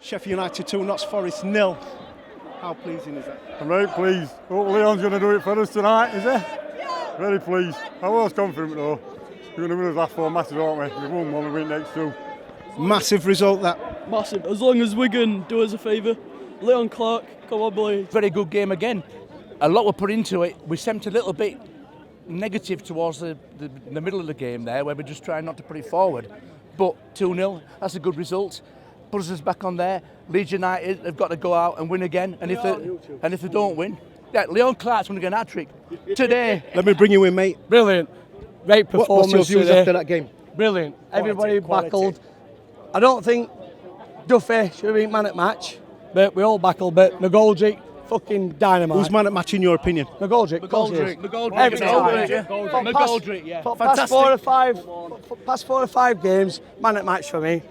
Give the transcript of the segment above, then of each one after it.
Sheffield United 2, Notts Forest 0. How pleasing is that? I'm very pleased. Hope Leon's going to do it for us tonight, is he? Very pleased. I was confident though. We're going to win his last 4 matches, aren't we? We've won one, we win next 2. Massive result that. Massive. As long as Wigan do us a favour. Leon Clark, come on boys. Very good game again. A lot were put into it. We seemed a little bit negative towards the middle of the game there, where we're just trying not to put it forward. But 2-0, that's a good result. Puts us back on there. Leeds United have got to go out and win again. And if they don't win, yeah, Leon Clark's going to get an hat-trick today. Let me bring you in, mate. Brilliant. Great performance. What's your views today. after that game? Brilliant. Everybody backled. I don't think Duffy should have been man at match, but we all backled. But McGoldrick, fucking dynamite. Who's man at match in your opinion? McGoldrick. Every time. McGoldrick, yeah. For past 4 or 5 games, man at match for me.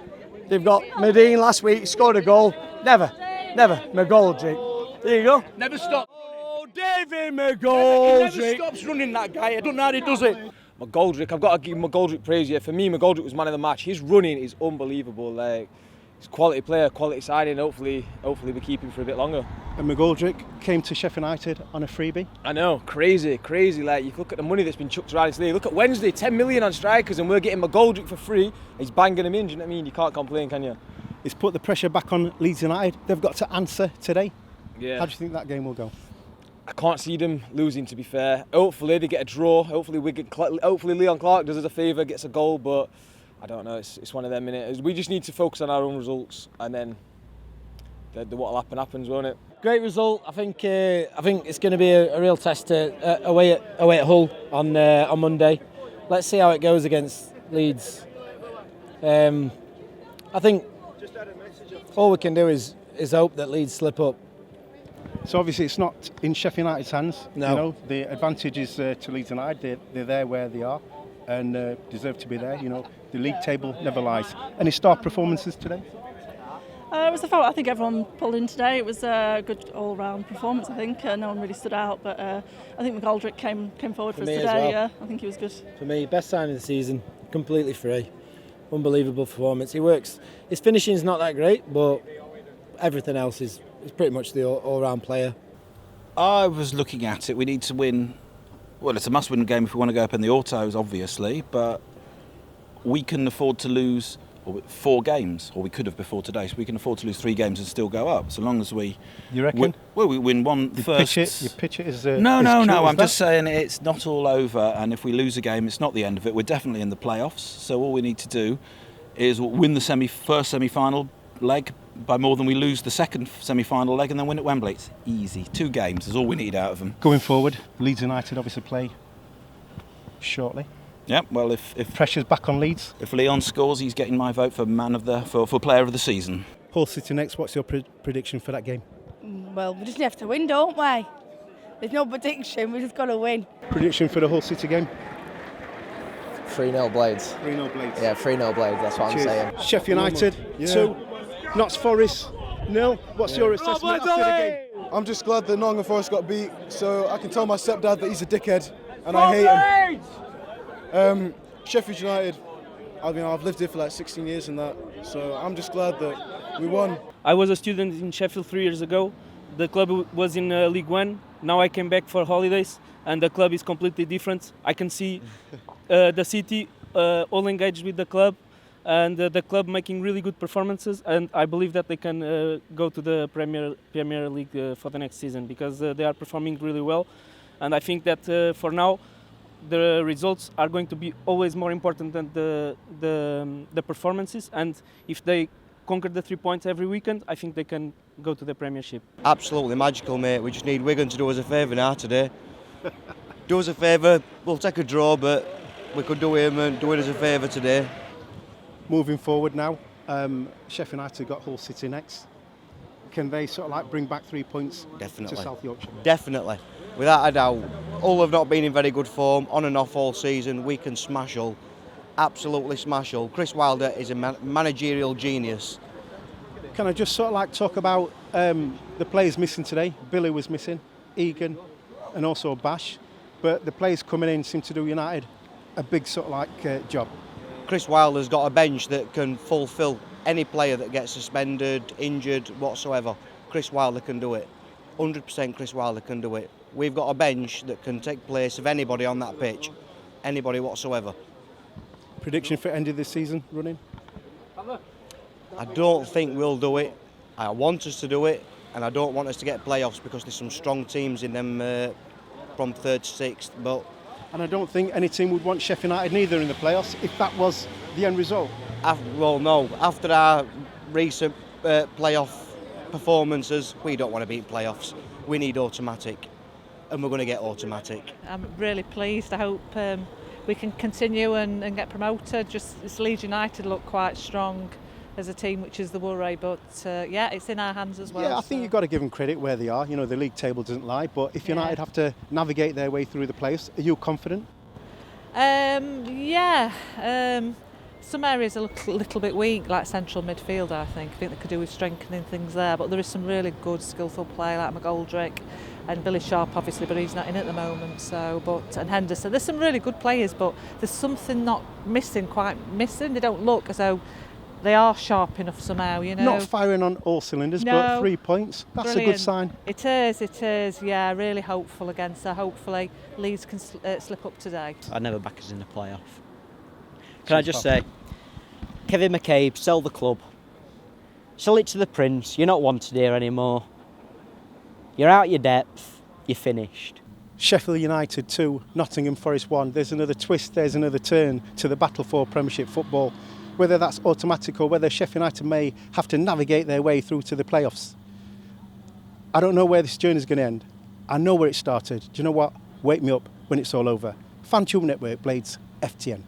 They've got Medine last week, scored a goal. Never. McGoldrick. There you go. Never stop. Oh, David McGoldrick. He never stops running, that guy. I don't know how he does it. McGoldrick, I've got to give McGoldrick praise here. For me, McGoldrick was man of the match. His running is unbelievable. Like, he's a quality player, quality signing. Hopefully we keep him for a bit longer. And McGoldrick came to Sheffield United on a freebie. I know, crazy. Like, you look at the money that's been chucked around this league. Look at Wednesday, 10 million on strikers, and we're getting McGoldrick for free. He's banging him in. Do you know what I mean? You can't complain, can you? It's put the pressure back on Leeds United. They've got to answer today. Yeah. How do you think that game will go? I can't see them losing, to be fair. Hopefully they get a draw. Hopefully Leon Clark does us a favour, gets a goal, but I don't know. It's one of them minutes. We just need to focus on our own results, and then what'll happen happens, won't it? Great result. I think it's going to be a real test away at Hull on Monday. Let's see how it goes against Leeds. I think all we can do is hope that Leeds slip up. So obviously it's not in Sheffield United's hands. No. You know, the advantage is to Leeds United. They're there where they are and deserve to be there. You know, the league table never lies. Any star performances today? It was I think everyone pulled in today. It was a good all-round performance. I think no one really stood out, but I think McGoldrick came forward for us today. Well. Yeah, I think he was good. For me, best sign of the season, completely free, unbelievable performance. He works. His finishing's not that great, but everything else is pretty much the all-round player. I was looking at it. We need to win. Well, it's a must-win game if we want to go up in the autos, obviously, but we can afford to lose 4 games, or we could have before today, so we can afford to lose 3 games and still go up, so long as we... You reckon? We win one first... Your pitch it is... No, I'm just saying it's not all over, and if we lose a game, it's not the end of it. We're definitely in the playoffs, so all we need to do is win the first semi-final leg by more than we lose the second semi-final leg, and then win at Wembley. It's easy. 2 games is all we need out of them. Going forward, Leeds United obviously play shortly. Yeah, well, if pressure's back on Leeds. If Leon scores, he's getting my vote for for player of the season. Hull City next. What's your prediction for that game? Well, we just have to win, don't we? There's no prediction. We just got to win. Prediction for the Hull City game? 3-0 Blades. 3-0 Blades. Yeah, 3-0 Blades. That's what Cheers. I'm saying. Sheffield United 2, Notts Forest 0. What's your assessment after the game? I'm just glad that Nottingham Forest got beat, so I can tell my stepdad that he's a dickhead, and I hate him. Sheffield United, I've lived here for like 16 years and that, so I'm just glad that we won. I was a student in Sheffield 3 years ago. The club was in League One. Now I came back for holidays, and the club is completely different. I can see the city all engaged with the club, and the club making really good performances, and I believe that they can go to the Premier League for the next season, because they are performing really well, and I think that for now the results are going to be always more important than the performances, and if they conquer the 3 points every weekend, I think they can go to the Premiership. Absolutely magical, mate. We just need Wigan to do us a favour now today. Do us a favour, we'll take a draw, but we could do him and do it as a favour today. Moving forward now, Sheffield United got Hull City next. Can they sort of like bring back 3 points Definitely. to South Yorkshire? Definitely, without a doubt. Hull have not been in very good form, on and off all season. We can smash Hull, absolutely smash Hull. Chris Wilder is a managerial genius. Can I just sort of like talk about the players missing today? Billy was missing, Egan, and also Bash. But the players coming in seem to do United a big sort of like job. Chris Wilder's got a bench that can fulfil any player that gets suspended, injured, whatsoever, Chris Wilder can do it. 100% Chris Wilder can do it. We've got a bench that can take place of anybody on that pitch, anybody whatsoever. Prediction for end of the season running? I don't think we'll do it. I want us to do it, and I don't want us to get playoffs because there's some strong teams in them from 3rd to 6th. But And I don't think any team would want Sheffield United neither in the playoffs if that was the end result. No. After our recent playoff performances, we don't want to beat playoffs. We need automatic, and we're going to get automatic. I'm really pleased. I hope we can continue and get promoted. Just Leeds United look quite strong as a team, which is the worry, but yeah, it's in our hands as well. Yeah, I think you've got to give them credit where they are. You know, the league table doesn't lie, but if United have to navigate their way through the playoffs, are you confident? Some areas are a little bit weak, like central midfield. I think they could do with strengthening things there, but there is some really good, skillful play like McGoldrick and Billy Sharp, obviously, but he's not in at the moment. And Henderson. There's some really good players, but there's something quite missing. They don't look as though they are sharp enough somehow, you know. Not firing on all cylinders, but 3 points. That's Brilliant. a good sign. It is, yeah, really hopeful against her. Hopefully Leeds can slip up today. I'd never back us in the playoff. Can I just say, Kevin McCabe, sell the club. Sell it to the Prince. You're not wanted here anymore. You're out your depth. You're finished. Sheffield United 2, Nottingham Forest 1. There's another twist, there's another turn to the battle for Premiership football. Whether that's automatic or whether Sheffield United may have to navigate their way through to the playoffs. I don't know where this journey is going to end. I know where it started. Do you know what? Wake me up when it's all over. Fan Tube Network, Blades, FTN.